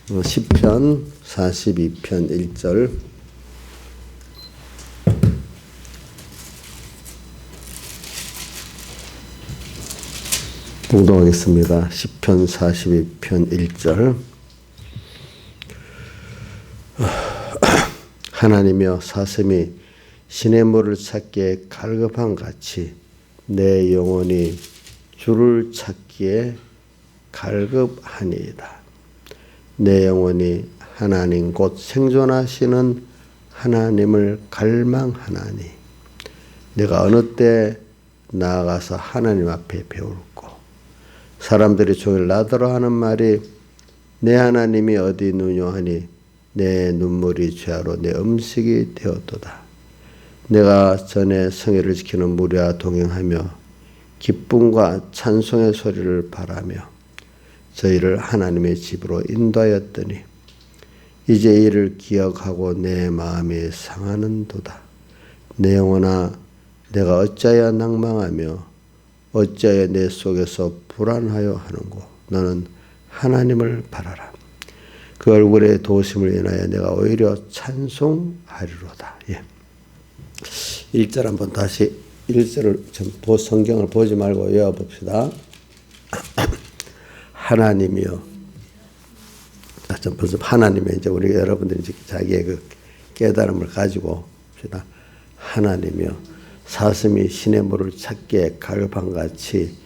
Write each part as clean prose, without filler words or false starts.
시편 42편 1절. 봉독하겠습니다. 시편 42편 1절. 하나님이여, 사슴이 시냇물을 찾기에 갈급한 같이 내 영혼이 주를 찾기에 갈급하니이다. 내 영혼이 하나님 곧 생존하시는 하나님을 갈망하나니 내가 어느 때 나아가서 하나님 앞에 배울고. 사람들이 종일 나더러 하는 말이 내 하나님이 어디 있느냐 하니 내 눈물이 죄로 내 음식이 되었도다. 내가 전에 성회를 지키는 무리와 동행하며 기쁨과 찬송의 소리를 바라며 저희를 하나님의 집으로 인도하였더니 이제 이를 기억하고 내 마음이 상하는도다. 내 영혼아, 내가 어찌하여 낭망하며 어찌하여 내 속에서 불안하여 하는고. 너는 하나님을 바라라. 그 얼굴의 도심을 인하여 내가 오히려 찬송하리로다. 1절 한번 다시 1절을 성경을 보지 말고 외워봅시다. 하나님이요. 벌써 하나님의 이제 우리 여러분들이 자기의 그 깨달음을 가지고 봅시다. 하나님이요. 사슴이 시냇물을 찾기에 갈급한 같이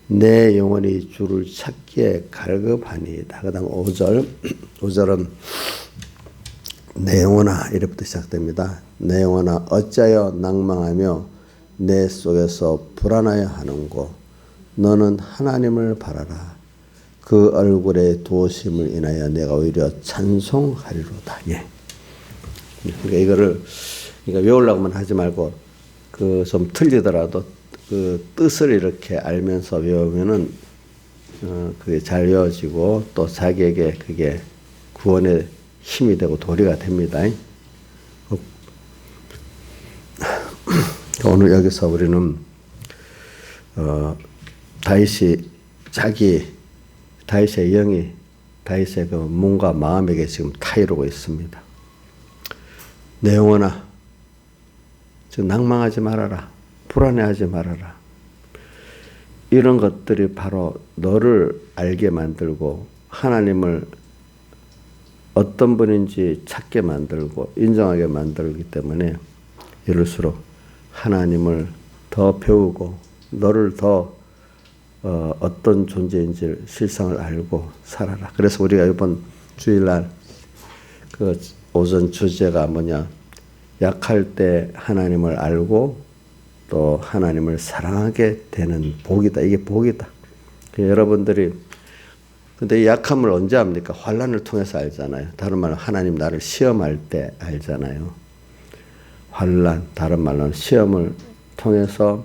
내 영혼이 주를 찾기에 갈급하니이다. 그 다음 5절은 내 영혼아 이래부터 시작됩니다. 내 영혼아 어찌하여 낭망하며 내 속에서 불안하여 하는고. 너는 하나님을 바라라. 그 얼굴의 도심을 인하여 내가 오히려 찬송하리로다. 그러니까 이거를 외우려고만 하지 말고 좀 틀리더라도 그 뜻을 이렇게 알면서 외우면은 그게 잘 외워지고 또 자기에게 그게 구원의 힘이 되고 도리가 됩니다. 오늘 여기서 우리는 다윗의 영이 다윗의 그 몸과 마음에게 지금 타이르고 있습니다. 내 영혼아, 지금 낭망하지 말아라. 불안해하지 말아라. 이런 것들이 바로 너를 알게 만들고 하나님을 어떤 분인지 찾게 만들고 인정하게 만들기 때문에 이럴수록 하나님을 더 배우고 너를 더 어떤 존재인지 실상을 알고 살아라. 그래서 우리가 이번 주일날 그 오전 주제가 뭐냐? 약할 때 하나님을 알고 또 하나님을 사랑하게 되는 복이다. 이게 복이다. 여러분들이 근데 이 약함을 언제 압니까? 환난을 통해서 알잖아요. 다른 말로 하나님 나를 시험할 때 알잖아요. 환난, 다른 말로는 시험을 통해서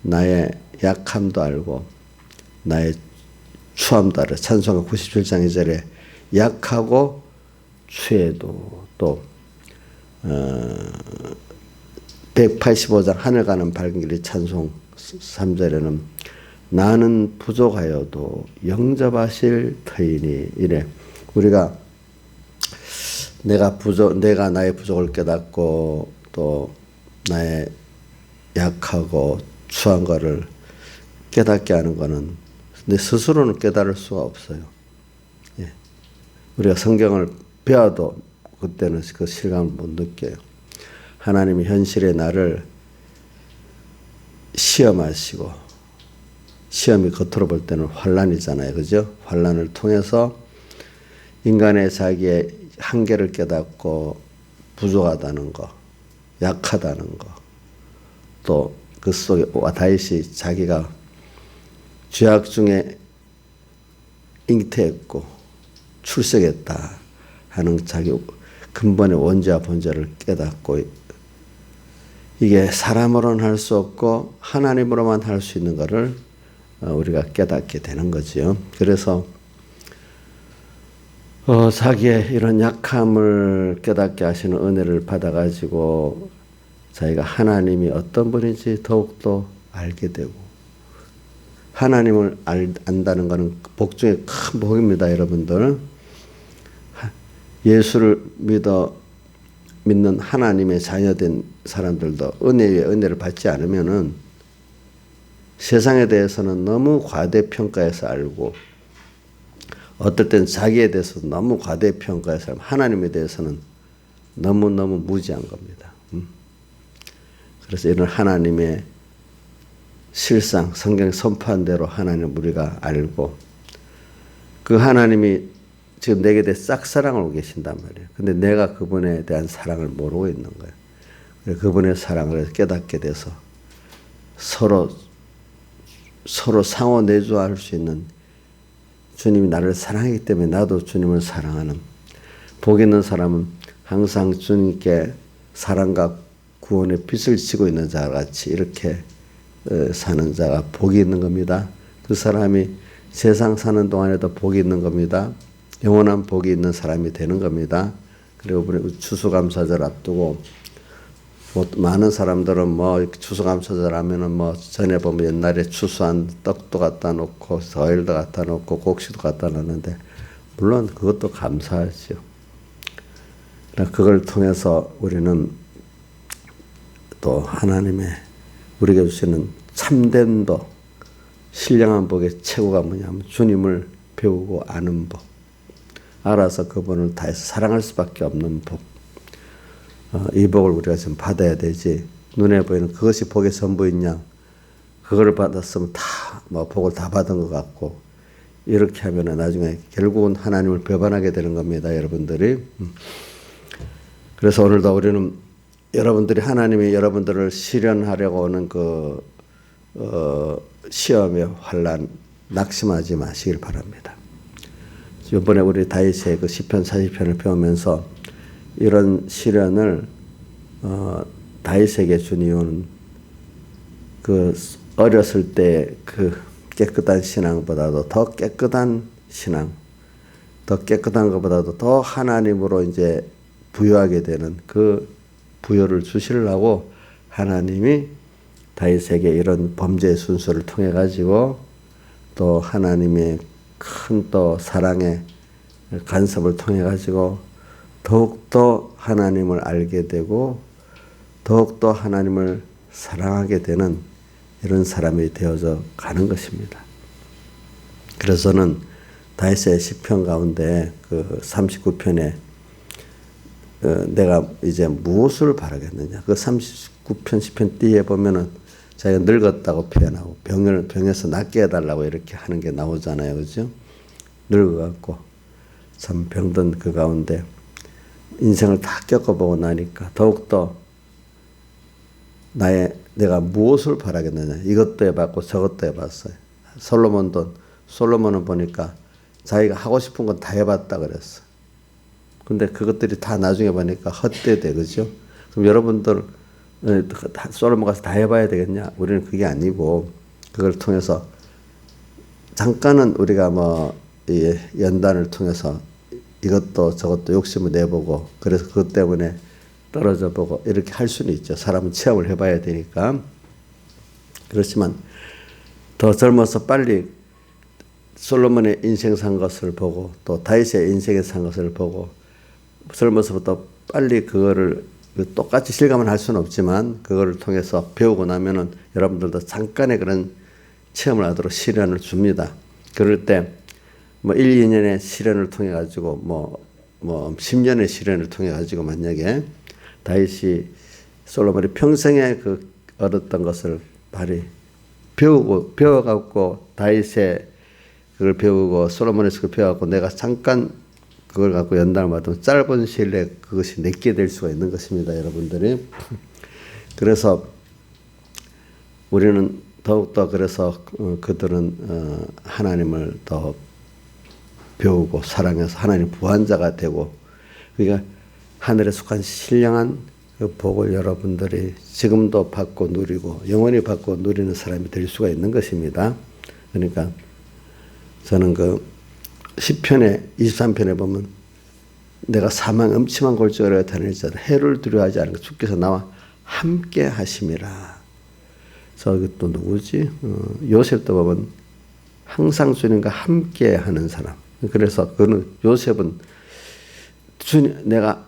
나의 약함도 알고 나의 추함도 알아. 찬송가 97장 2절에 약하고 추해도 또 185장 하늘 가는 밝은 길이 찬송 3절에는 나는 부족하여도 영접하실 터이니 이래. 우리가 내가 나의 부족을 깨닫고 또 나의 약하고 추한 것을 깨닫게 하는 것은 내 스스로는 깨달을 수가 없어요. 우리가 성경을 배워도 그때는 그 실감을 못 느껴요. 하나님이 현실의 나를 시험하시고 시험이 겉으로 볼 때는 환난이잖아요. 그죠? 환난을 통해서 인간의 자기의 한계를 깨닫고 부족하다는 거, 약하다는 거, 또 그 속에 다윗이 자기가 죄악 중에 잉태했고 출생했다 하는 자기 근본의 원죄와 본죄를 깨닫고 이게 사람으로는 할 수 없고 하나님으로만 할 수 있는 것을 우리가 깨닫게 되는 거지요. 그래서 자기의 이런 약함을 깨닫게 하시는 은혜를 받아가지고 자기가 하나님이 어떤 분인지 더욱더 알게 되고 하나님을 안다는 것은 복 중에 큰 복입니다, 여러분들. 예수를 믿는 하나님의 자녀된 사람들도 은혜 위에 은혜를 받지 않으면은 세상에 대해서는 너무 과대평가해서 알고, 어떨 땐 자기에 대해서 너무 과대평가해서 알고, 하나님에 대해서는 너무너무 무지한 겁니다. 그래서 이런 하나님의 실상, 성경 선포한 대로 하나님을 우리가 알고, 그 하나님이 지금 내게 대해 싹사랑을 하고 계신단 말이에요. 근데 내가 그분에 대한 사랑을 모르고 있는 거예요. 그래서 그분의 사랑을 깨닫게 돼서 서로 상호 내조할 수 있는, 주님이 나를 사랑하기 때문에 나도 주님을 사랑하는, 복 있는 사람은 항상 주님께 사랑과 구원의 빛을 지고 있는 자와 같이 이렇게 사는 자가 복이 있는 겁니다. 그 사람이 세상 사는 동안에도 복이 있는 겁니다. 영원한 복이 있는 사람이 되는 겁니다. 그리고 우리 추수감사절 앞두고 많은 사람들은 추수감사절 하면은 전에 보면 옛날에 추수한 떡도 갖다 놓고 서일도 갖다 놓고 곡식도 갖다 놓는데, 물론 그것도 감사하죠. 그걸 통해서 우리는 또 하나님의 우리에게 주시는 참된 복, 신령한 복의 최고가 뭐냐면 주님을 배우고 아는 복, 알아서 그분을 다해서 사랑할 수밖에 없는 복. 이 복을 우리가 지금 받아야 되지, 눈에 보이는 그것이 복의 전부인 양 그거를 받았으면 복을 다 받은 것 같고, 이렇게 하면 나중에 결국은 하나님을 배반하게 되는 겁니다, 여러분들이. 그래서 오늘도 우리는 여러분들이 하나님이 여러분들을 시련하려고 오는 시험의 환난 낙심하지 마시길 바랍니다. 이번에 우리 다윗의 시편 40편을 배우면서 이런 시련을 다윗에게 준 이유는 어렸을 때 깨끗한 신앙보다도 더 깨끗한 신앙, 더 깨끗한 것보다도 더 하나님으로 이제 부여하게 되는 그 부여를 주시려고 하나님이 다윗에게 이런 범죄의 순서를 통해 가지고 또 하나님의 큰 또 사랑의 간섭을 통해 가지고 더욱더 하나님을 알게 되고 더욱더 하나님을 사랑하게 되는 이런 사람이 되어져 가는 것입니다. 그래서 저는 다윗의 시편 가운데 39편에 내가 이제 무엇을 바라겠느냐, 39편 시편 뒤에 보면은 자기가 늙었다고 표현하고 병에서 낫게 해달라고 이렇게 하는 게 나오잖아요, 그죠? 늙어갖고 참 병든 그 가운데 인생을 다 겪어보고 나니까 더욱더 내가 무엇을 바라겠느냐, 이것도 해봤고 저것도 해봤어요. 솔로몬은 보니까 자기가 하고 싶은 건 다 해봤다 그랬어. 근데 그것들이 다 나중에 보니까 헛되대, 그죠? 그럼 여러분들 솔로몬 가서 다 해봐야 되겠냐? 우리는 그게 아니고 그걸 통해서 잠깐은 우리가 연단을 통해서 이것도 저것도 욕심을 내보고 그래서 그것 때문에 떨어져 보고 이렇게 할 수는 있죠. 사람은 체험을 해봐야 되니까. 그렇지만 더 젊어서 빨리 솔로몬의 인생 산 것을 보고 또 다윗의 인생에 산 것을 보고 젊어서부터 빨리 그거를 똑같이 실감을 할 수는 없지만 그거를 통해서 배우고 나면은 여러분들도 잠깐의 그런 체험을 하도록 시련을 줍니다. 그럴 때 1, 2년의 시련을 통해 가지고 10년의 시련을 통해 가지고 만약에 다윗이 솔로몬이 평생에 얻었던 것을 배워갖고 다윗의 그걸 배우고 솔로몬에서 그걸 배워갖고 내가 잠깐 그걸 갖고 연단을 받으면 짧은 시일 내에 그것이 내게 될 수가 있는 것입니다, 여러분들이. 그래서 우리는 더욱더 그래서 그들은 하나님을 더 배우고 사랑해서 하나님 부한자가 되고, 그러니까 하늘에 속한 신령한 그 복을 여러분들이 지금도 받고 누리고 영원히 받고 누리는 사람이 될 수가 있는 것입니다. 그러니까 저는 시편에 23편에 보면 내가 사망 음침한 골짜기로 다니자 해를 두려워하지 않은 것 주께서 나와 함께 하심이라. 저기 또 누구지? 요셉도 보면 항상 주님과 함께 하는 사람. 그래서 요셉은 내가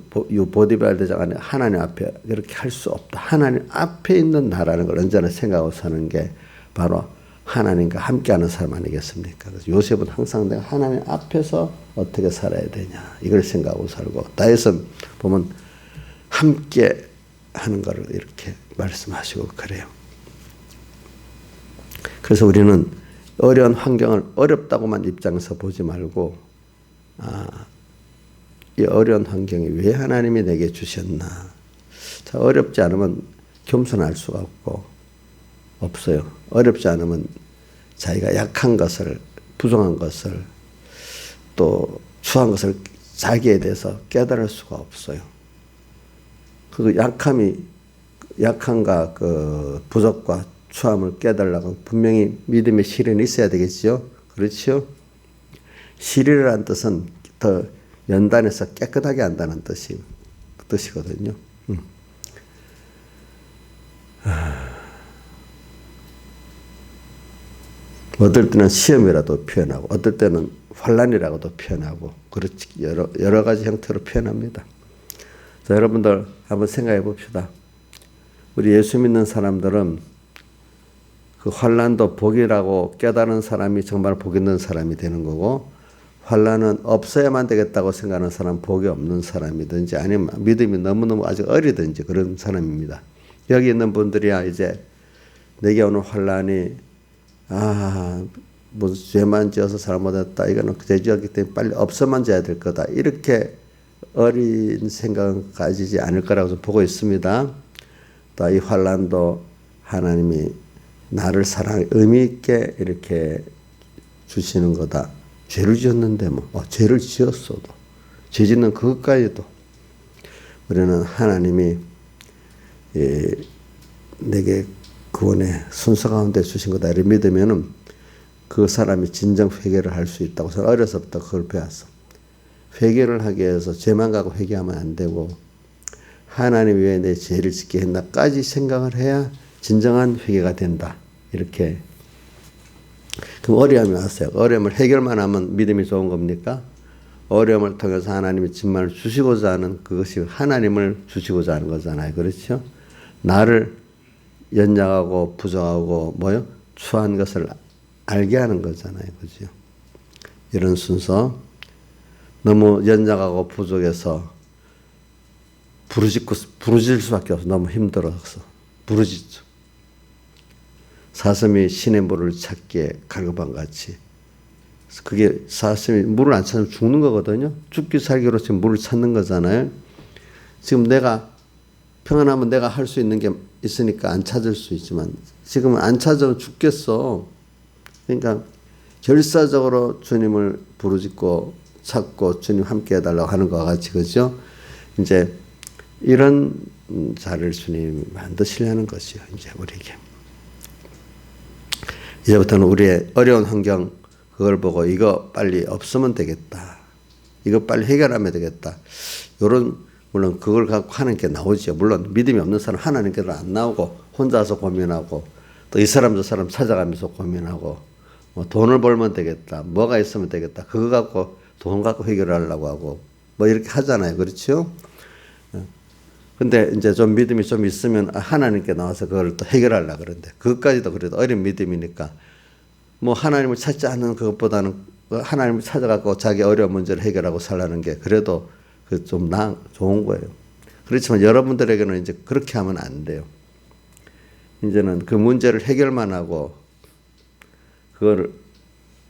보디빌더자가 아니라 하나님 앞에 그렇게 할 수 없다. 하나님 앞에 있는 나라는 걸 언제나 생각하고 사는 게 바로 하나님과 함께하는 사람 아니겠습니까? 그래서 요셉은 항상 내가 하나님 앞에서 어떻게 살아야 되냐 이걸 생각하고 살고, 다윗은 보면 함께 하는 것을 이렇게 말씀하시고 그래요. 그래서 우리는 어려운 환경을 어렵다고만 입장에서 보지 말고, 이 어려운 환경이 왜 하나님이 내게 주셨나. 자, 어렵지 않으면 겸손할 수가 없어요. 어렵지 않으면 자기가 약한 것을, 부정한 것을, 또 추한 것을 자기에 대해서 깨달을 수가 없어요. 그 약함과 그 부족과 추함을 깨달으려면 분명히 믿음의 실현이 있어야 되겠죠. 그렇죠? 실이라는 뜻은 더 연단해서 깨끗하게 한다는 뜻이거든요. 어떨 때는 시험이라도 표현하고, 어떨 때는 환란이라고도 표현하고, 그렇지 여러 가지 형태로 표현합니다. 자, 여러분들 한번 생각해 봅시다. 우리 예수 믿는 사람들은 그 환란도 복이라고 깨달은 사람이 정말 복 있는 사람이 되는 거고, 환란은 없어야만 되겠다고 생각하는 사람, 복이 없는 사람이든지 아니면 믿음이 너무너무 아직 어리든지 그런 사람입니다. 여기 있는 분들이야 이제 내게 오는 환란이 무슨 죄만 지어서 잘못했다, 이거는 죄지었기 때문에 빨리 없어만 져야 될 거다, 이렇게 어린 생각은 가지지 않을 거라고 보고 있습니다. 또 이 환란도 하나님이 나를 사랑해 의미 있게 이렇게 주시는 거다. 죄를 지었는데 죄를 지었어도, 죄 짓는 그것까지도 우리는 하나님이 내게 구원의 순서 가운데 주신 거다 이렇게 믿으면은 그 사람이 진정 회개를 할 수 있다고. 저는 어려서부터 그걸 배웠어. 회개를 하기 위해서 죄만 가고 회개하면 안 되고, 하나님 왜 내 죄를 짓게 했나까지 생각을 해야 진정한 회개가 된다. 이렇게. 그럼 어려움이 왔어요. 어려움을 해결만 하면 믿음이 좋은 겁니까? 어려움을 통해서 하나님이 정말 주시고자 하는 그것이 하나님을 주시고자 하는 거잖아요. 그렇죠? 나를 연약하고 부족하고 추한 것을 알게 하는 거잖아요. 그죠? 이런 순서. 너무 연약하고 부족해서 부르질 수밖에 없어. 너무 힘들어서 부르짖죠. 사슴이 신의 물을 찾기에 갈급한 같이. 그게 사슴이 물을 안 찾으면 죽는 거거든요. 죽기 살기로 지금 물을 찾는 거잖아요. 지금 내가 평안하면 내가 할 수 있는 게 있으니까 안 찾을 수 있지만 지금은 안 찾으면 죽겠어. 그러니까 결사적으로 주님을 부르짖고 찾고 주님 함께 해달라고 하는 것과 같이, 그죠? 이제 이런 자를 주님 만드시려는 것이요. 이제 우리에게. 이제부터는 우리의 어려운 환경, 그걸 보고 이거 빨리 없으면 되겠다. 이거 빨리 해결하면 되겠다. 물론 그걸 갖고 하는 게 나오죠. 물론 믿음이 없는 사람 하나님께로 안 나오고 혼자서 고민하고, 또 이 사람 저 사람 찾아가면서 고민하고, 돈을 벌면 되겠다. 뭐가 있으면 되겠다. 그거 갖고 돈 갖고 해결하려고 하고 이렇게 하잖아요. 그렇죠? 근데 이제 좀 믿음이 좀 있으면 하나님께 나와서 그걸 또 해결하려고 그러는데, 그것까지도 그래도 어린 믿음이니까 하나님을 찾지 않는 그것보다는 하나님을 찾아갖고 자기 어려운 문제를 해결하고 살라는 게 그래도 좀 좋은 거예요. 그렇지만 여러분들에게는 이제 그렇게 하면 안 돼요. 이제는 그 문제를 해결만 하고, 그거를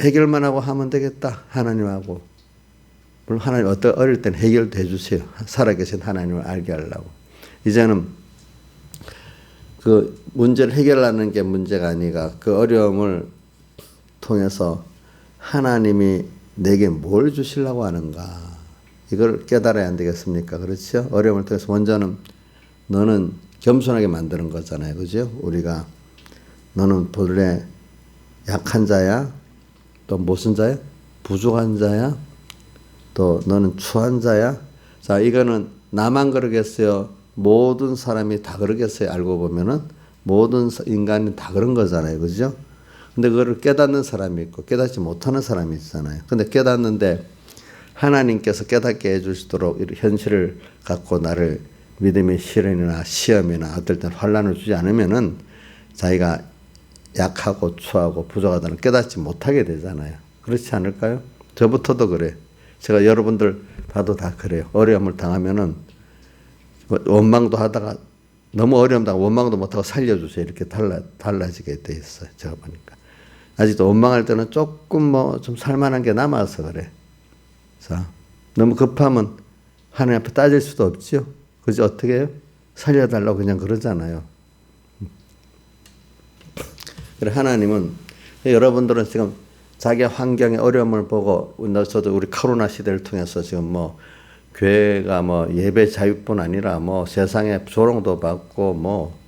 해결만 하고 하면 되겠다. 하나님하고. 물론 하나님 어릴 땐 해결도 해주세요. 살아계신 하나님을 알게 하려고. 이제는 그 문제를 해결하는 게 문제가 아니라 그 어려움을 통해서 하나님이 내게 뭘 주시려고 하는가. 이걸 깨달아야 안 되겠습니까? 그렇죠? 어려움을 통해서 먼저는 너는 겸손하게 만드는 거잖아요. 그죠? 우리가 너는 본래 약한 자야? 또 무슨 자야? 부족한 자야? 또 너는 추한 자야? 자, 이거는 나만 그러겠어요? 모든 사람이 다 그러겠어요? 알고 보면은 모든 인간이 다 그런 거잖아요. 그죠? 근데 그거를 깨닫는 사람이 있고 깨닫지 못하는 사람이 있잖아요. 근데 깨닫는데 하나님께서 깨닫게 해주시도록 이런 현실을 갖고 나를 믿음의 시련이나 시험이나 어떨 땐 환란을 주지 않으면은 자기가 약하고 추하고 부족하다는 깨닫지 못하게 되잖아요. 그렇지 않을까요? 저부터도 그래. 제가 여러분들 봐도 다 그래요. 어려움을 당하면은 원망도 하다가 너무 어려움 당하고 원망도 못하고 살려주세요. 이렇게 달라지게 돼 있어요. 제가 보니까. 아직도 원망할 때는 조금 뭐 좀 살만한 게 남아서 그래. 자, 너무 급하면 하나님 앞에 따질 수도 없죠. 그죠? 어떻게 해요? 살려달라고 그냥 그러잖아요. 그래, 하나님은 여러분들은 지금 자기 환경의 어려움을 보고, 저도 우리 코로나 시대를 통해서 지금 뭐 교회가 뭐 예배 자유뿐 아니라 뭐 세상에 조롱도 받고 뭐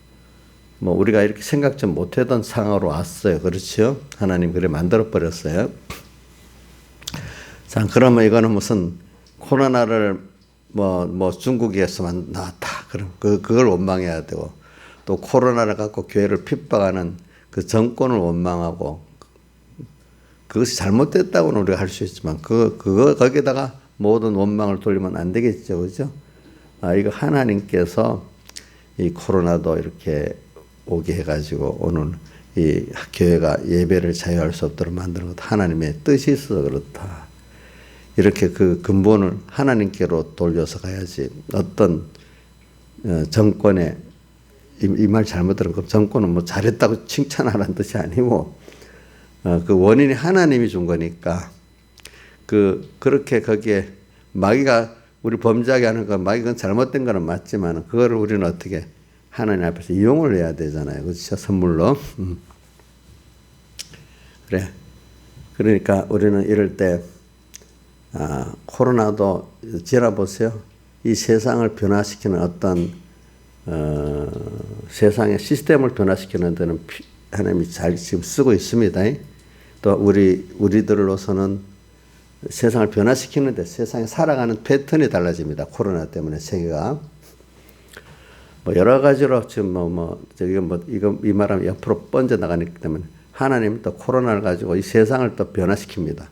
우리가 이렇게 생각지 못하던 상황으로 왔어요. 그렇죠? 하나님 그래 만들어 버렸어요. 자, 그러면 이거는 무슨 코로나를 뭐 중국에서만 나왔다. 그럼 그걸 원망해야 되고, 또 코로나를 갖고 교회를 핍박하는 그 정권을 원망하고, 그것이 잘못됐다고는 우리가 할 수 있지만 거기다가 모든 원망을 돌리면 안 되겠죠. 그죠? 이거 하나님께서 이 코로나도 이렇게 오게 해가지고 오늘 이 교회가 예배를 자유할 수 없도록 만드는 것도 하나님의 뜻이 있어서 그렇다. 이렇게 그 근본을 하나님께로 돌려서 가야지. 어떤 정권에 이 말 잘못 들은 거, 정권은 뭐 잘했다고 칭찬하라는 뜻이 아니고 그 원인이 하나님이 준 거니까 그렇게 거기에 마귀가 우리 범죄하게 하는 건 마귀가 잘못된 거는 맞지만 그거를 우리는 어떻게 하나님 앞에서 이용을 해야 되잖아요. 그렇죠? 선물로. 그래. 그러니까 우리는 이럴 때 코로나도 지나보세요. 이 세상을 변화시키는 어떤 세상의 시스템을 변화시키는 데는 하나님이 잘 지금 쓰고 있습니다. 또 우리들로서는 세상을 변화시키는데 세상에 살아가는 패턴이 달라집니다. 코로나 때문에 세계가 뭐 여러 가지로 지금 이거 이 말하면 옆으로 번져 나가기 때문에 하나님 또 코로나를 가지고 이 세상을 또 변화시킵니다.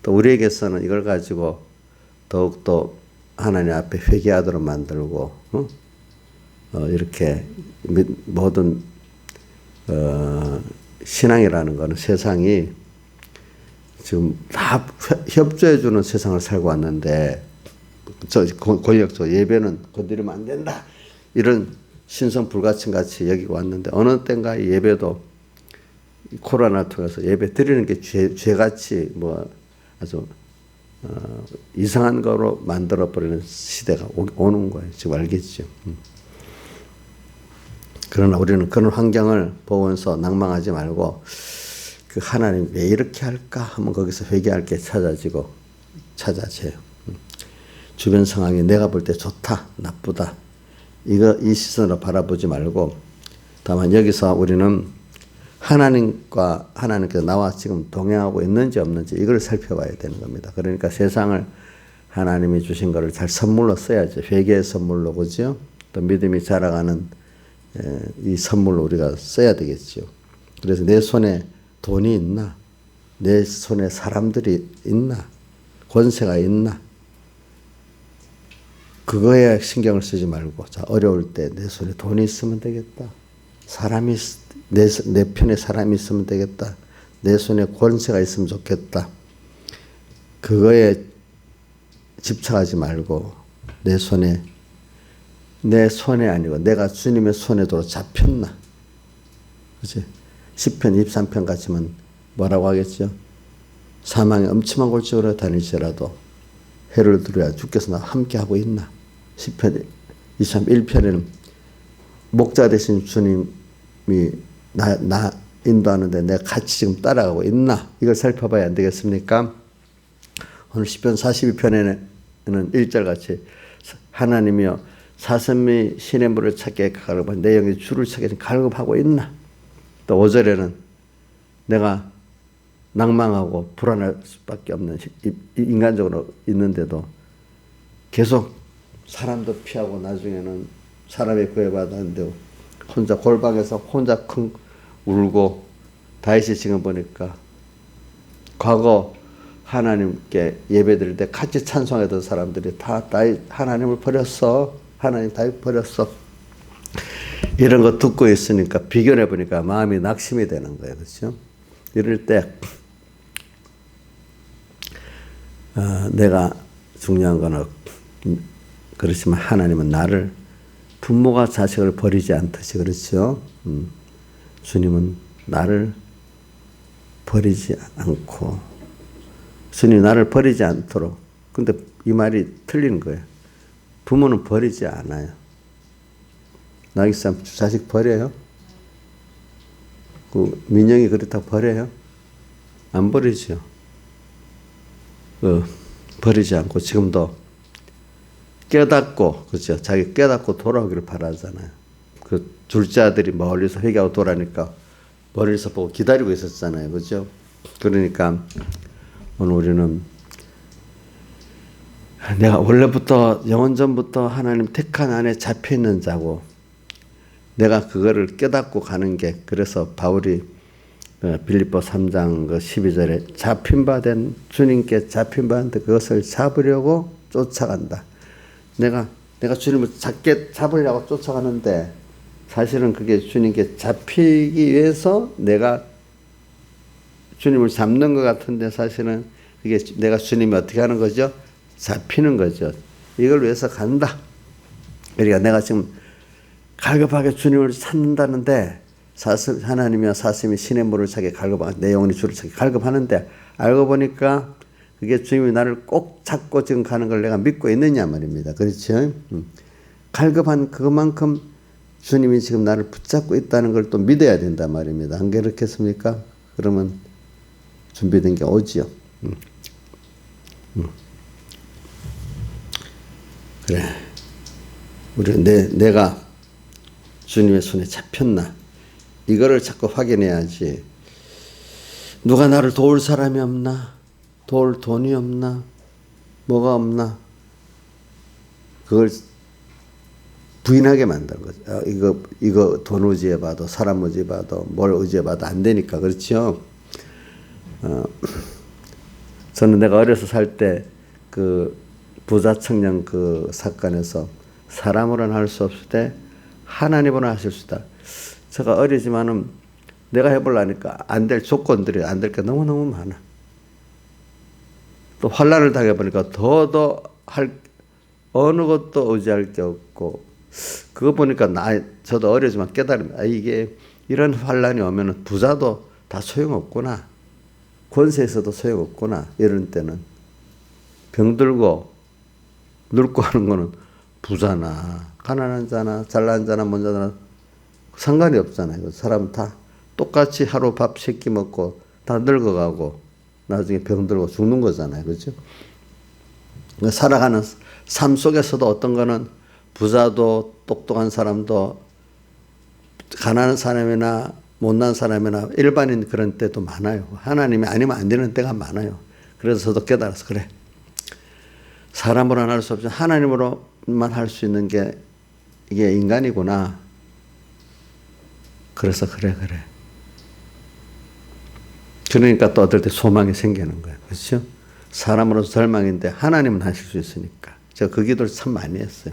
또 우리에게서는 이걸 가지고 더욱더 하나님 앞에 회개하도록 만들고 이렇게 모든 신앙이라는 것은 세상이 지금 다 협조해주는 세상을 살고 왔는데 권력적 예배는 건드리면 안 된다. 이런 신성 불가침 같이 여기고 왔는데 어느 때인가 예배도 코로나를 통해서 예배 드리는 게 죄같이 뭐 아주 이상한 거로 만들어버리는 시대가 오는 거예요. 지금 알겠죠. 그러나 우리는 그런 환경을 보면서 낭망하지 말고 그 하나님 왜 이렇게 할까 하면 거기서 회개할 게 찾아져요. 주변 상황이 내가 볼 때 좋다, 나쁘다. 이 시선으로 바라보지 말고 다만 여기서 우리는 하나님께서 나와 지금 동행하고 있는지 없는지 이걸 살펴봐야 되는 겁니다. 그러니까 세상을 하나님이 주신 것을 잘 선물로 써야죠. 회개의 선물로, 그죠? 또 믿음이 자라가는 이 선물로 우리가 써야 되겠죠. 그래서 내 손에 돈이 있나? 내 손에 사람들이 있나? 권세가 있나? 그거에 신경을 쓰지 말고, 자, 어려울 때 내 손에 돈이 있으면 되겠다. 내 편에 사람이 있으면 되겠다. 내 손에 권세가 있으면 좋겠다. 그거에 집착하지 말고 내 손에 아니고 내가 주님의 손에도 잡혔나. 그치? 시편 23편 같으면 뭐라고 하겠죠? 사망의 엄침한 골짜기로 다닐지라도 해를 두려야 주께서 나와 함께하고 있나. 시편 23편에는 목자 되신 주님이 나 인도하는데 내가 같이 지금 따라가고 있나. 이걸 살펴봐야 안 되겠습니까? 오늘 시편 42편에는 1절 같이 하나님이여 사슴이 시냇물을 찾게 갈급하고 내 영이 주를 찾게 갈급하고 있나. 또 5절에는 내가 낭망하고 불안할 수밖에 없는 인간적으로 있는데도 계속 사람도 피하고 나중에는 사람의 구애받았는데 혼자 골방에서 혼자 쿵 울고 다윗이 지금 보니까 과거 하나님께 예배드릴 때 같이 찬송하던 사람들이 다 하나님을 버렸어. 하나님 다 버렸어. 이런 거 듣고 있으니까 비교해 보니까 마음이 낙심이 되는 거예요. 그렇죠? 이럴 때 내가 중요한 거는 그렇지만 하나님은 나를 부모가 자식을 버리지 않듯이 그렇죠. 주님은 나를 버리지 않고 주님이 나를 버리지 않도록. 근데 이 말이 틀린 거예요. 부모는 버리지 않아요. 나기 사람 자식 버려요? 그 민영이 그렇다고 버려요? 안 버리죠. 버리지 않고 지금도 깨닫고, 그렇죠. 자기 깨닫고 돌아오기를 바라잖아요. 그 둘째 아들이 멀리서 회개하고 돌아오니까 멀리서 보고 기다리고 있었잖아요. 그죠? 그러니까 오늘 우리는 내가 원래부터 영원전부터 하나님 택한 안에 잡혀있는 자고 내가 그거를 깨닫고 가는 게 그래서 바울이 빌립보 3장 12절에 잡힌 바 된 주님께 잡힌 바인데 그것을 잡으려고 쫓아간다. 내가 주님을 잡으려고 쫓아가는데 사실은 그게 주님께 잡히기 위해서 내가 주님을 잡는 것 같은데 사실은 그게 내가 주님이 어떻게 하는 거죠? 잡히는 거죠. 이걸 위해서 간다. 그러니까 내가 지금 갈급하게 주님을 찾는다는데 하나님이야 사슴이 신의 물을 차게 갈급하고 내 영혼이 주를 차게 갈급하는데 알고 보니까 그게 주님이 나를 꼭 찾고 지금 가는 걸 내가 믿고 있느냐 말입니다. 그렇죠? 갈급한 그만큼 주님이 지금 나를 붙잡고 있다는 걸 또 믿어야 된단 말입니다. 안 그렇겠습니까? 그러면 준비된 게 오지요. 그래. 우리 내가 주님의 손에 잡혔나? 이거를 자꾸 확인해야지. 누가 나를 도울 사람이 없나? 도울 돈이 없나? 뭐가 없나? 그걸 부인하게 만든 거죠. 이거 돈 의지해봐도 사람 의지해봐도 뭘 의지해봐도 안 되니까. 그렇죠? 저는 내가 어려서 살 때 그 부자 청년 그 사건에서 사람으로는 할 수 없을 때 하나님으로는 하실 수 있다. 제가 어리지만은 내가 해보려니까 안 될 조건들이 안 될 게 너무너무 많아. 또 환난을 당해보니까 더더 어느 것도 의지할 게 없고 그거 보니까 저도 어리지만 깨달으면 이게 이런 환난이 오면은 부자도 다 소용없구나. 권세에서도 소용없구나. 이런 때는 병들고 늙고 하는 거는 부자나 가난한 자나 잘난 자나 뭔 자나 상관이 없잖아요. 사람 다 똑같이 하루 밥 3끼 먹고 다 늙어가고 나중에 병들고 죽는 거잖아요. 그렇죠? 살아가는 삶 속에서도 어떤 거는 부자도 똑똑한 사람도 가난한 사람이나 못난 사람이나 일반인 그런 때도 많아요. 하나님이 아니면 안 되는 때가 많아요. 그래서 저도 깨달아서 그래. 사람으로는 할 수 없지 하나님으로만 할 수 있는 게 이게 인간이구나. 그래서 그래. 그러니까 또 어떨 때 소망이 생기는 거예요. 그렇죠? 사람으로서 절망인데 하나님은 하실 수 있으니까. 제가 그 기도를 참 많이 했어요.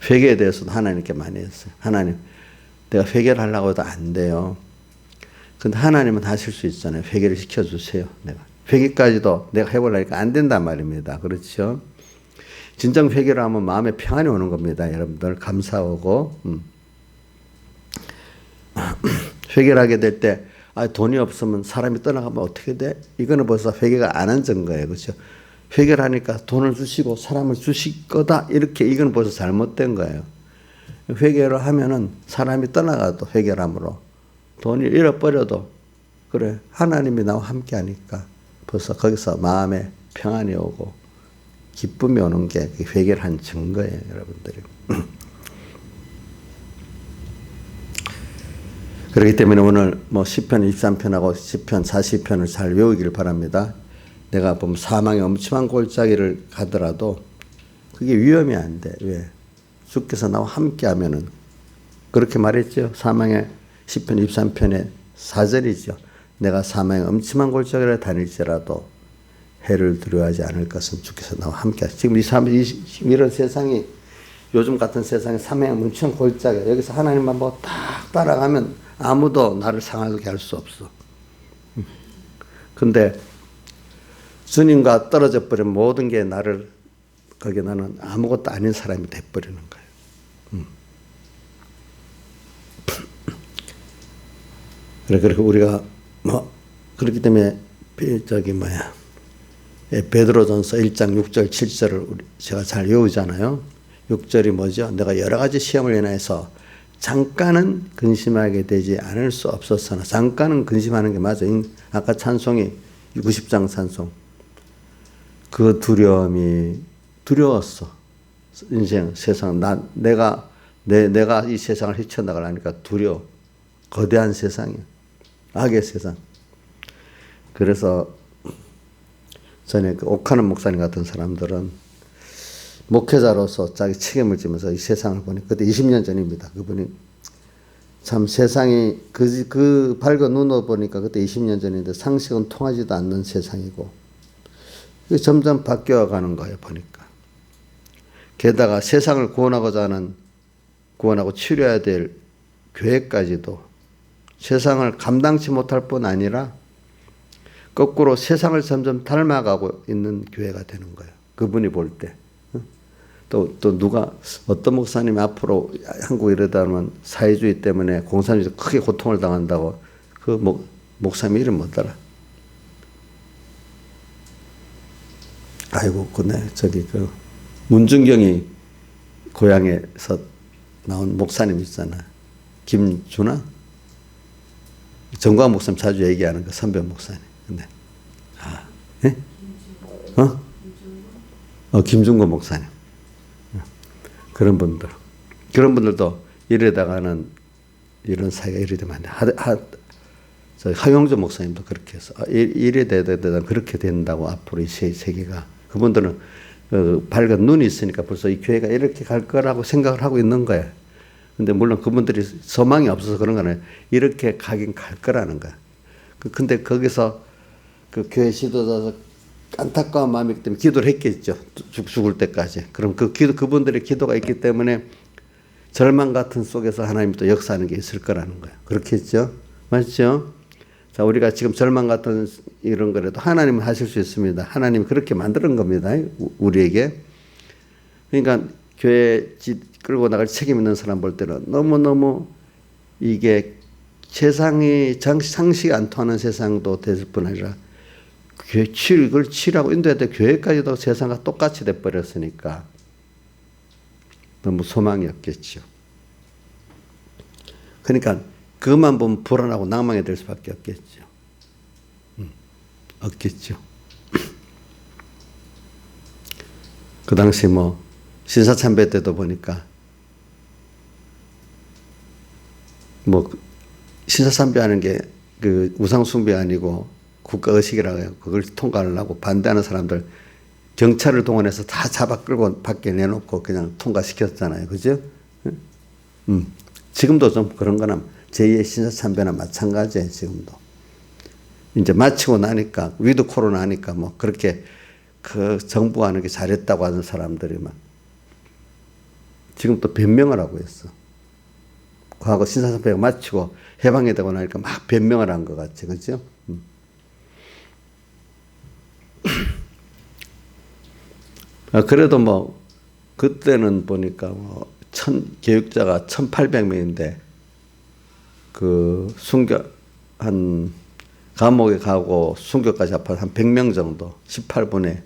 회개에 대해서도 하나님께 많이 했어요. 하나님, 내가 회개를 하려고 해도 안 돼요. 근데 하나님은 하실 수 있잖아요. 회개를 시켜주세요. 내가. 회개까지도 내가 해보려니까 안 된단 말입니다. 그렇죠? 진정 회개를 하면 마음에 평안이 오는 겁니다. 여러분들 감사하고 회개를 하게 될 때 돈이 없으면 사람이 떠나가면 어떻게 돼? 이거는 벌써 회개가 안 한 증거예요. 그렇죠? 회개를 하니까 돈을 주시고 사람을 주실 거다. 이렇게 이건 벌써 잘못된 거예요. 회개를 하면은 사람이 떠나가도 회개함으로 돈을 잃어버려도 그래 하나님이 나와 함께 하니까 벌써 거기서 마음에 평안이 오고 기쁨이 오는 게 회개를 한 증거예요. 여러분들이. 그렇기 때문에 오늘 시편 23편하고 시편 40편을 잘 외우기를 바랍니다. 내가 보면 사망의 엄침한 골짜기를 가더라도 그게 위험이 안 돼. 왜? 주께서 나와 함께 하면은 그렇게 말했죠. 사망의 시편 23편의 4절이죠. 내가 사망의 엄침한 골짜기를 다닐지라도 해를 두려워하지 않을 것은 주께서 나와 함께 하시고. 지금 이런 세상이, 요즘 같은 세상에 삼행의 문천 골짜기, 여기서 하나님만 뭐 딱 따라가면 아무도 나를 상하게 할 수 없어. 근데 주님과 떨어져 버리면 모든 게 나를, 거기에 나는 아무것도 아닌 사람이 돼버리는 거예요. 그래 우리가 뭐 그렇기 때문에 베드로전서 1장 6절 7절을 제가 잘 외우잖아요. 6절이 뭐죠? 내가 여러 가지 시험을 인하여서 잠깐은 근심하게 되지 않을 수 없었으나. 잠깐은 근심하는 게 맞아요. 아까 찬송이 90장 찬송. 그 두려움이 두려웠어. 인생, 세상. 내가 이 세상을 헤쳐나가려니까 두려워. 거대한 세상이야. 악의 세상. 그래서 전에 그 옥하는 목사님 같은 사람들은 목회자로서 자기 책임을 지면서 이 세상을 보니, 그때 20년 전입니다. 그분이 참 세상이 그 밝은 눈으로 보니까 그때 20년 전인데 상식은 통하지도 않는 세상이고 점점 바뀌어 가는 거예요, 보니까. 게다가 세상을 구원하고 치료해야 될 교회까지도 세상을 감당치 못할 뿐 아니라 거꾸로 세상을 점점 닮아가고 있는 교회가 되는 거예요. 그분이 볼 때. 또 누가, 어떤 목사님이 앞으로 한국 이러다면 사회주의 때문에 공산주의 크게 고통을 당한다고, 그 목사님 이름 뭐더라? 아이고, 그 문중경이 고향에서 나온 목사님 있잖아. 김준아? 정광 목사님 자주 얘기하는 그 선배 목사님. 근데, 예? 김중건 목사님. 그런 분들도 이러다가는 이런 사이가 이래 되면 안 돼. 하용조 목사님도 그렇게 해서 이래 되다 그렇게 된다고 앞으로 이 세계가. 그분들은 밝은 눈이 있으니까 벌써 이 교회가 이렇게 갈 거라고 생각을 하고 있는 거예요. 근데 물론 그분들이 소망이 없어서 그런 건 아니에요. 이렇게 가긴 갈 거라는 거야. 근데 거기서 그 교회 지도자서 안타까운 마음이기 때문에 기도를 했겠죠. 죽을 때까지. 그럼 그분들의 기도가 있기 때문에 절망 같은 속에서 하나님이 또 역사하는 게 있을 거라는 거예요. 그렇겠죠? 맞죠? 자, 우리가 지금 절망 같은 이런 거라도 하나님은 하실 수 있습니다. 하나님이 그렇게 만드는 겁니다. 우리에게. 그러니까 교회 끌고 나갈 책임 있는 사람 볼 때는 너무너무 이게 세상이 상식이 안 통하는 세상도 됐을 뿐 아니라 그걸 치라고 인도해야 돼. 교회까지도 세상과 똑같이 돼버렸으니까 너무 소망이 없겠죠. 그러니까 그것만 보면 불안하고 낭망이 될 수밖에 없겠죠. 없겠죠. 그 당시 신사참배 때도 보니까 신사참배하는 게 그 우상숭배 아니고 국가의식이라고 해요. 그걸 통과하려고 반대하는 사람들 경찰을 동원해서 다 잡아 끌고 밖에 내놓고 그냥 통과시켰잖아요. 그죠? 지금도 좀 그런 거나 제2의 신사참배나 마찬가지예요. 지금도. 이제 마치고 나니까 위드 코로나 하니까 그렇게 그 정부가 하는 게 잘했다고 하는 사람들이 지금 또 변명을 하고 있어. 과거 신사참배가 마치고 해방이 되고 나니까 막 변명을 한 것 같지. 그죠? 그래도 그때는 보니까 교육자가 1,800명인데 그 감옥에 가고 순교까지 합해서 한 100명 정도, 18분의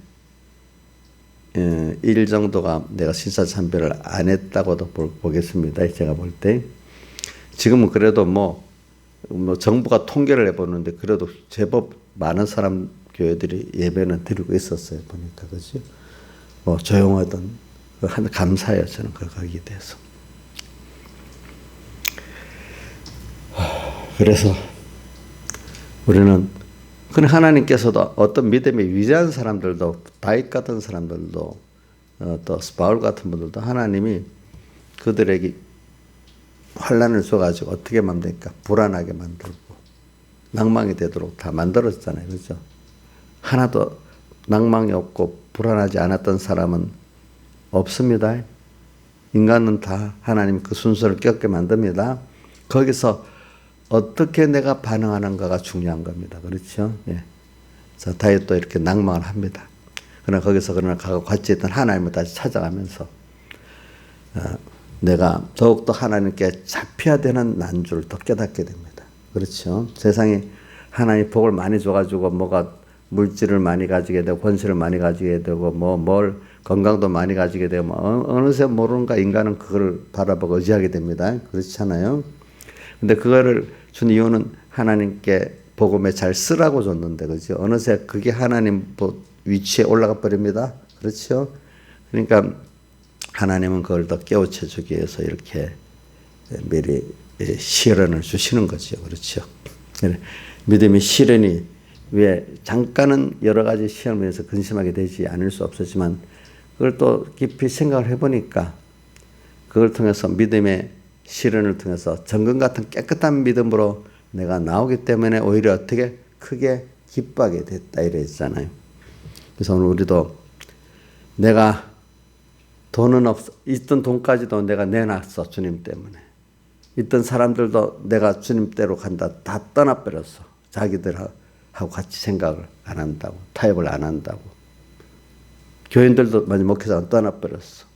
1 정도가 내가 신사참배를 안 했다고도 보겠습니다. 제가 볼 때. 지금은 그래도 정부가 통계를 해보는데 그래도 제법 많은 교회들이 예배는 드리고 있었어요. 보니까. 그죠? 조용하던, 감사해요. 저는 거기에 대해서. 그래서 우리는, 하나님께서도 어떤 믿음이 위대한 사람들도, 다윗 같은 사람들도, 또 바울 같은 분들도 하나님이 그들에게 환난을 줘가지고 어떻게 만듭니까? 불안하게 만들고 낭망이 되도록 다 만들었잖아요. 그죠? 하나도 낭망이 없고 불안하지 않았던 사람은 없습니다. 인간은 다 하나님 그 순서를 겪게 만듭니다. 거기서 어떻게 내가 반응하는가가 중요한 겁니다. 그렇죠? 예. 자, 다윗도 이렇게 낭망을 합니다. 그러나 거기서 같이 있던 하나님을 다시 찾아가면서 내가 더욱더 하나님께 잡혀야 되는 난주를 더 깨닫게 됩니다. 그렇죠? 세상이 하나님 복을 많이 줘가지고 뭐가 물질을 많이 가지게 되고 권세를 많이 가지게 되고 뭘 건강도 많이 가지게 되고 어느새 모르는가 인간은 그걸 바라보고 의지하게 됩니다. 그렇잖아요. 근데 그거를 준 이유는 하나님께 복음에 잘 쓰라고 줬는데, 그죠? 어느새 그게 하나님 위치에 올라가 버립니다. 그렇죠? 그러니까 하나님은 그걸 더 깨우쳐 주기 위해서 이렇게 미리 시련을 주시는 거죠. 그렇죠? 믿음의 시련이 왜 잠깐은 여러 가지 시험에서 근심하게 되지 않을 수 없었지만 그걸 또 깊이 생각을 해보니까 그걸 통해서 믿음의 시련을 통해서 정금 같은 깨끗한 믿음으로 내가 나오기 때문에 오히려 어떻게 크게 기뻐하게 됐다 이랬잖아요. 그래서 오늘 우리도 내가 돈은 있던 돈까지도 내가 내놨어. 주님 때문에. 있던 사람들도 내가 주님 대로 간다. 다 떠나버렸어. 자기들하고 같이 생각을 안 한다고. 타협을 안 한다고. 교인들도 많이 목회자가 떠나버렸어.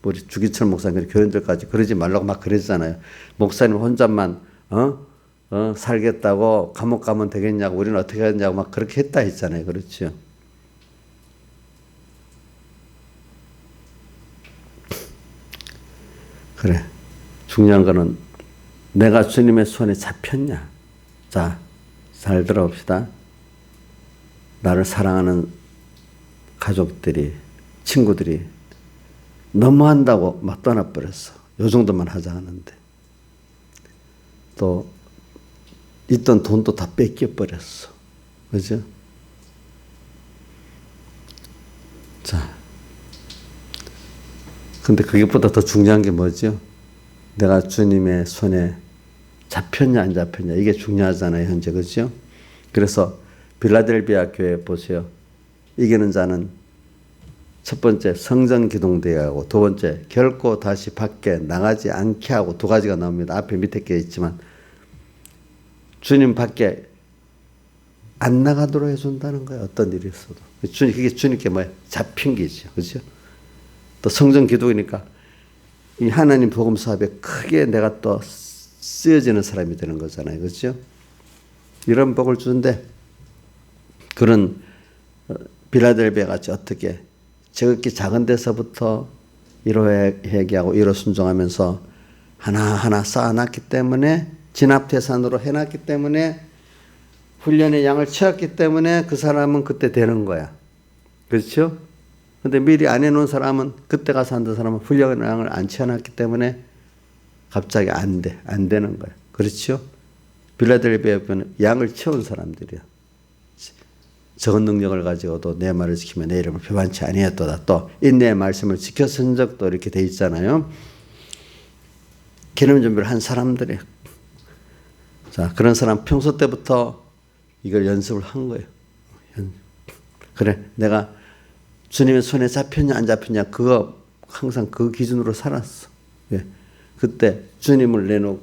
우리 주기철 목사님 교인들까지 그러지 말라고 막 그랬잖아요. 목사님 혼자만 살겠다고 감옥 가면 되겠냐고 우리는 어떻게 하냐고 막 그렇게 했다 했잖아요. 그렇죠? 그래. 중요한 거는 내가 주님의 손에 잡혔냐. 자, 잘 들어봅시다. 나를 사랑하는 가족들이, 친구들이 너무한다고 막 떠나버렸어. 요 정도만 하자 하는데. 또 있던 돈도 다 뺏겨버렸어. 그죠? 자. 근데 그것보다 더 중요한 게 뭐죠? 내가 주님의 손에 잡혔냐 안 잡혔냐 이게 중요하잖아요. 현재. 그렇죠? 그래서 빌라델비아 교회 보세요. 이기는 자는 첫 번째 성전 기둥되게 하고 두 번째 결코 다시 밖에 나가지 않게 하고 두 가지가 나옵니다. 앞에 밑에 게 있지만 주님 밖에 안 나가도록 해준다는 거예요. 어떤 일이 있어도. 그게 주님께 뭐예요? 잡힌 게죠. 그렇죠? 또 성전 기도니까 이 하나님 복음 사업에 크게 내가 또 쓰여지는 사람이 되는 거잖아요. 그렇죠? 이런 복을 주는데 그런 빌라델비아 같이 어떻게 지극히 작은 데서부터 이로 회개하고 이로 순종하면서 하나하나 쌓아놨기 때문에 진압태산으로 해놨기 때문에 훈련의 양을 채웠기 때문에 그 사람은 그때 되는 거야. 그렇죠? 근데 미리 안 해놓은 사람은 그때 가서 한다는 사람은 훈련의 양을 안 채워놨기 때문에 갑자기 안 돼. 안 되는 거야. 그렇죠? 빌라델비아는 양을 채운 사람들이야. 적은 능력을 가지고도 내 말을 지키면 내 이름을 표반치 아니했도다. 또 인내의 말씀을 지켜 쓴 적도 이렇게 돼 있잖아요. 기름 준비를 한 사람들이에요. 자, 그런 사람 평소 때부터 이걸 연습을 한 거예요. 그래, 내가 주님의 손에 잡혔냐 안 잡혔냐 그거 항상 그 기준으로 살았어. 예. 그때 주님을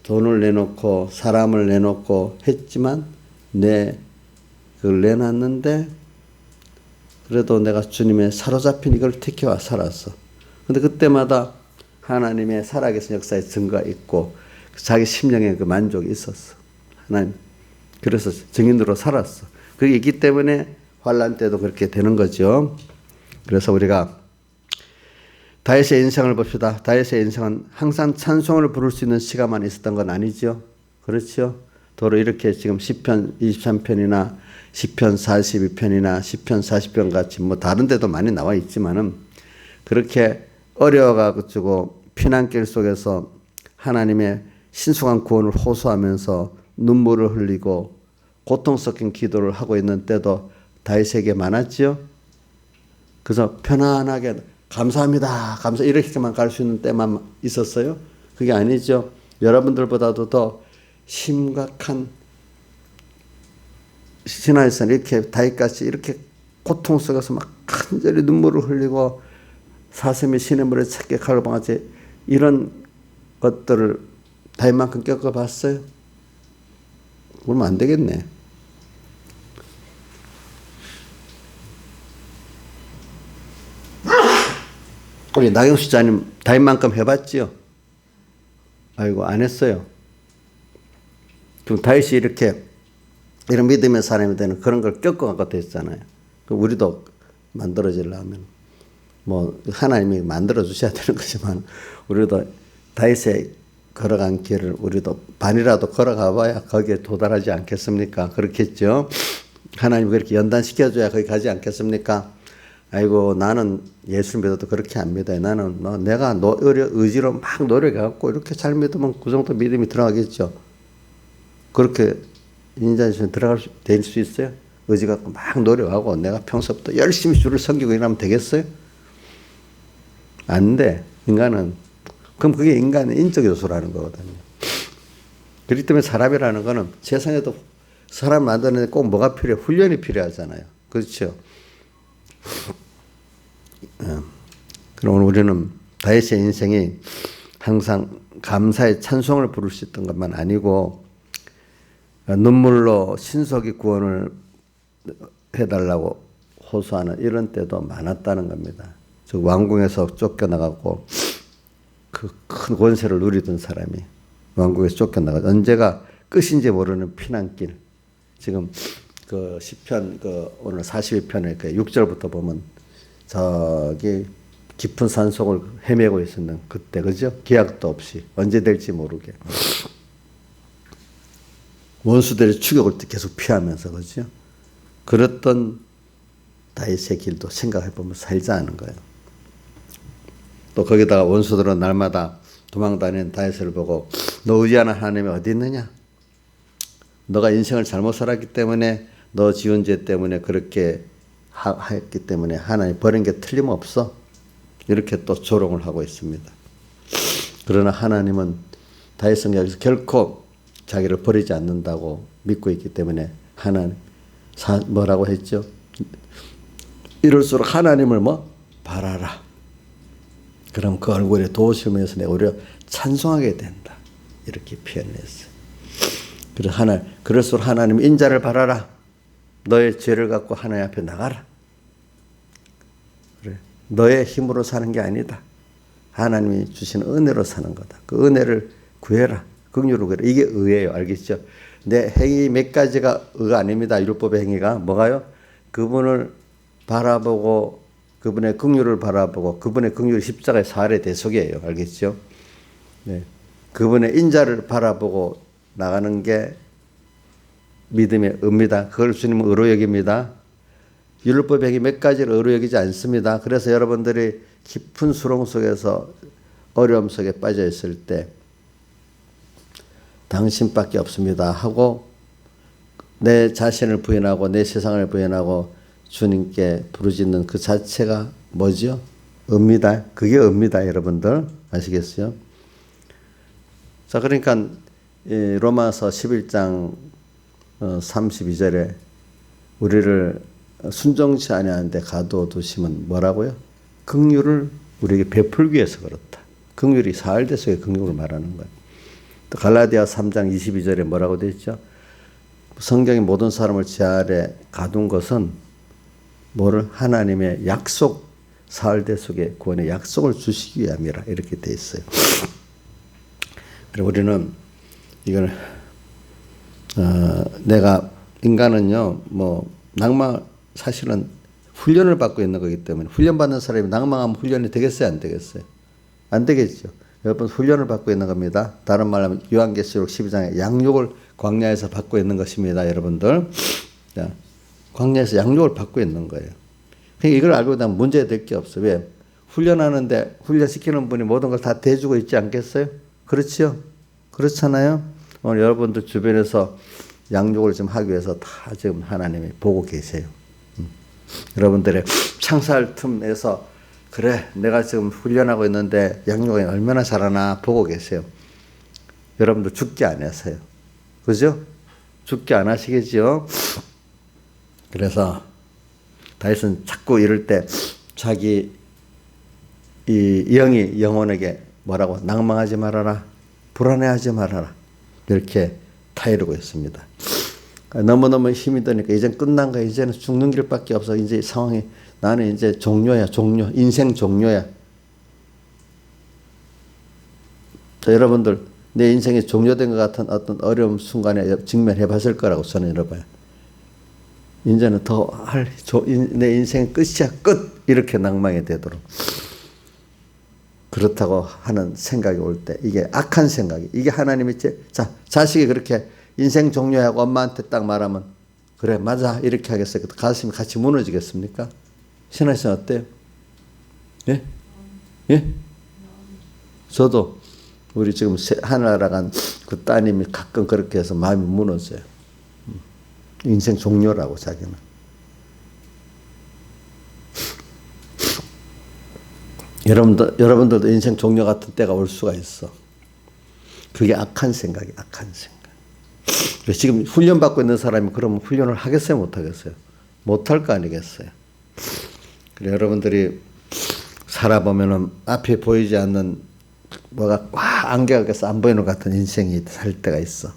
돈을 내놓고 사람을 내놓고 했지만 그걸 내놨는데 그래도 내가 주님의 사로잡힌 이걸 택해와 살았어. 근데 그때마다 하나님의 살아계신 역사의 증거가 있고 자기 심령에 그 만족이 있었어. 하나님. 그래서 증인으로 살았어. 그게 있기 때문에 환난 때도 그렇게 되는 거죠. 그래서 우리가 다윗의 인생을 봅시다. 다윗의 인생은 항상 찬송을 부를 수 있는 시간만 있었던 건 아니죠. 그렇죠? 도로 이렇게 지금 시편 23편이나 시편 42편이나 시편 40편 같이 뭐 다른 데도 많이 나와 있지만은 그렇게 어려워가지고 피난길 속에서 하나님의 신속한 구원을 호소하면서 눈물을 흘리고 고통 섞인 기도를 하고 있는 때도 다윗에게 많았지요. 그래서 편안하게 감사합니다. 이렇게만 갈 수 있는 때만 있었어요. 그게 아니죠. 여러분들보다도 더 심각한 신하에서는 이렇게 다윗같이 이렇게 고통 속에서 막 간절히 눈물을 흘리고 사슴이 시냇물에 찾게 칼을 방아지 이런 것들을 다윗만큼 겪어봤어요? 그러면 안 되겠네. 우리 나경수 자님 다윗만큼 해봤지요? 아이고 안 했어요. 그럼 다윗이 이렇게 이런 믿음의 사람이 되는 그런 걸 겪어갖고 됐잖아요. 그럼 우리도 만들어지려면 뭐 하나님이 만들어 주셔야 되는 거지만 우리도 다윗의 걸어간 길을 우리도 반이라도 걸어가 봐야 거기에 도달하지 않겠습니까? 그렇겠죠. 하나님이 그렇게 연단시켜줘야 거기 가지 않겠습니까? 아이고 나는 예수를 믿어도 그렇게 안 믿어요. 나는 내가 의지로 막 노력해갖고 이렇게 잘 믿으면 그 정도 믿음이 들어가겠죠. 그렇게 인자에서 될 수 있어요? 의지 갖고 막 노력하고 내가 평소부터 열심히 주를 섬기고 이러면 되겠어요? 안 돼. 인간은. 그럼 그게 인간의 인적 요소라는 거거든요. 그렇기 때문에 사람이라는 거는 세상에도 사람 만드는데 꼭 뭐가 필요해? 훈련이 필요하잖아요. 그렇죠? 그럼 우리는 다윗의 인생이 항상 감사의 찬송을 부를 수 있던 것만 아니고 눈물로 신속히 구원을 해달라고 호소하는 이런 때도 많았다는 겁니다. 즉 왕궁에서 쫓겨나가고 그 큰 권세를 누리던 사람이 왕궁에서 쫓겨나가 언제가 끝인지 모르는 피난길. 지금 그 시편 오늘 42편의 그 6절부터 보면 저기 깊은 산속을 헤매고 있었는 그때 그죠? 기약도 없이 언제 될지 모르게 원수들의 추격을 계속 피하면서 그죠? 그랬던 다윗의 길도 생각해 보면 살자는 거예요. 또 거기다가 원수들은 날마다 도망다니는 다윗을 보고 너 의지하는 하나님이 어디 있느냐? 너가 인생을 잘못 살았기 때문에 너 지은 죄 때문에 그렇게 했기 때문에 하나님 버린 게 틀림없어. 이렇게 또 조롱을 하고 있습니다. 그러나 하나님은 다윗은 여기서 결코 자기를 버리지 않는다고 믿고 있기 때문에 하나님 뭐라고 했죠? 이럴수록 하나님을 바라라. 그럼 그 얼굴에 도우시면서 내가 오히려 찬송하게 된다. 이렇게 표현했어요. 그럴수록 하나님 인자를 바라라. 너의 죄를 갖고 하나님 앞에 나가라. 그래. 너의 힘으로 사는 게 아니다. 하나님이 주신 은혜로 사는 거다. 그 은혜를 구해라. 긍휼을 구해라. 이게 의예요. 알겠죠? 내 행위 몇 가지가 의가 아닙니다. 율법의 행위가 뭐가요? 그분을 바라보고 그분의 긍휼을 바라보고 그분의 긍휼이 십자가의 사활의 대속이에요. 알겠죠? 네. 그분의 인자를 바라보고 나가는 게 믿음의 의입니다. 그걸 주님은 의로 여깁니다. 율법의 행위 몇 가지를 의로 여기지 않습니다. 그래서 여러분들이 깊은 수렁 속에서 어려움 속에 빠져 있을 때 당신밖에 없습니다 하고 내 자신을 부인하고 내 세상을 부인하고 주님께 부르짖는 그 자체가 뭐죠? 의입니다. 그게 의입니다. 여러분들 아시겠어요? 자, 그러니까 로마서 11장 32절에 우리를 순종치 아니하는데 가둬두시면 뭐라고요? 긍휼을 우리에게 베풀기 위해서 그렇다. 긍휼이 사흘대속의 긍휼을 말하는 거예요. 또 갈라디아 3장 22절에 뭐라고 되어 있죠? 성경의 모든 사람을 제 아래 가둔 것은 뭐를 하나님의 약속 사흘대속의 구원의 약속을 주시기 위함이라 이렇게 되어 있어요. 그리고 우리는 이걸 내가 인간은요 낭만 사실은 훈련을 받고 있는 거기 때문에 훈련받는 사람이 낭망하면 훈련이 되겠어요? 안 되겠어요? 안 되겠죠. 여러분 훈련을 받고 있는 겁니다. 다른 말로 하면 요한계시록 12장에 양육을 광야에서 받고 있는 것입니다. 여러분들. 자, 광야에서 양육을 받고 있는 거예요. 그러니까 이걸 알고 나면 문제 될 게 없어요. 왜? 훈련하는데 훈련시키는 분이 모든 걸 다 대주고 있지 않겠어요? 그렇지요? 그렇잖아요? 오늘 여러분들 주변에서 양육을 좀 하기 위해서 다 지금 하나님이 보고 계세요. 여러분들의 창살 틈에서 그래 내가 지금 훈련하고 있는데 양육이 얼마나 잘하나 보고 계세요. 여러분들 죽게 안 하세요. 그죠? 죽게 안 하시겠죠? 그래서 다윗은 자꾸 이럴 때 자기 이 영이 영혼에게 뭐라고 낭망하지 말아라, 불안해하지 말아라 이렇게 타이르고 있습니다. 너무너무 힘이 드니까 이젠 끝난 거야. 이제는 죽는 길밖에 없어. 이제 상황이 나는 이제 종료야, 종료, 인생 종료야. 자, 여러분들 내 인생이 종료된 것 같은 어떤 어려움 순간에 직면해 봤을 거라고 저는 여러봐요. 이제는 내 인생 끝이야, 끝 이렇게 낭망이 되도록. 그렇다고 하는 생각이 올 때 이게 악한 생각이, 이게 하나님이 자식이 그렇게 인생 종료하고 엄마한테 딱 말하면 그래 맞아 이렇게 하겠어요? 가슴이 같이 무너지겠습니까? 신하 씨는 어때요? 예? 예? 저도 우리 지금 하늘나라 간 그 따님이 가끔 그렇게 해서 마음이 무너져요. 인생 종료라고 자기는. 여러분들도 인생 종료 같은 때가 올 수가 있어. 그게 악한 생각이 악한 생각. 지금 훈련받고 있는 사람이 그러면 훈련을 하겠어요? 못하겠어요? 못할 거 아니겠어요? 그래, 여러분들이 살아보면은 앞에 보이지 않는 뭐가 꽉 안개가 껴서 안 보이는 것 같은 인생이 살 때가 있어.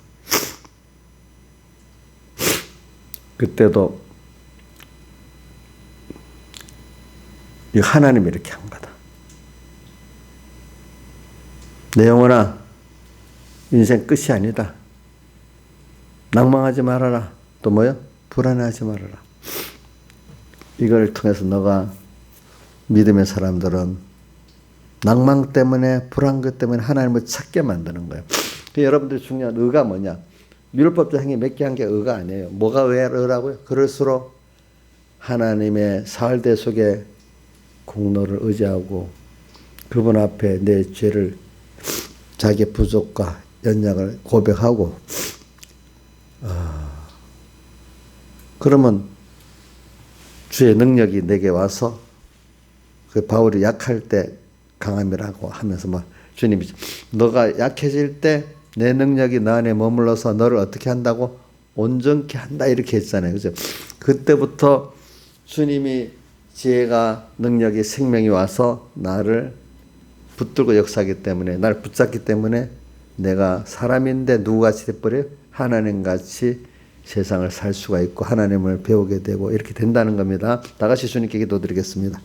그때도 이 하나님이 이렇게 한 거다. 내 영혼아, 인생 끝이 아니다. 낭망하지 말아라. 또 뭐요? 불안해하지 말아라. 이걸 통해서 너가 믿음의 사람들은 낭망 때문에 불안것 때문에 하나님을 찾게 만드는 거예요. 여러분들이 중요한 의가 뭐냐? 율법적 행위 몇 개 한 게 의가 아니에요. 뭐가 의라고요? 그럴수록 하나님의 사활대 속에 공로를 의지하고 그분 앞에 내 죄를, 자기의 부족과 연약을 고백하고 그러면 주의 능력이 내게 와서 그 바울이 약할 때 강함이라고 하면서 막 주님이 너가 약해질 때 내 능력이 너 안에 머물러서 너를 어떻게 한다고? 온전케 한다 이렇게 했잖아요. 그죠? 그때부터 주님이 지혜가 능력이 생명이 와서 나를 붙들고 역사하기 때문에 날 붙잡기 때문에 내가 사람인데 누구같이 돼버려요? 하나님같이 세상을 살 수가 있고 하나님을 배우게 되고 이렇게 된다는 겁니다. 다 같이 주님께 기도드리겠습니다.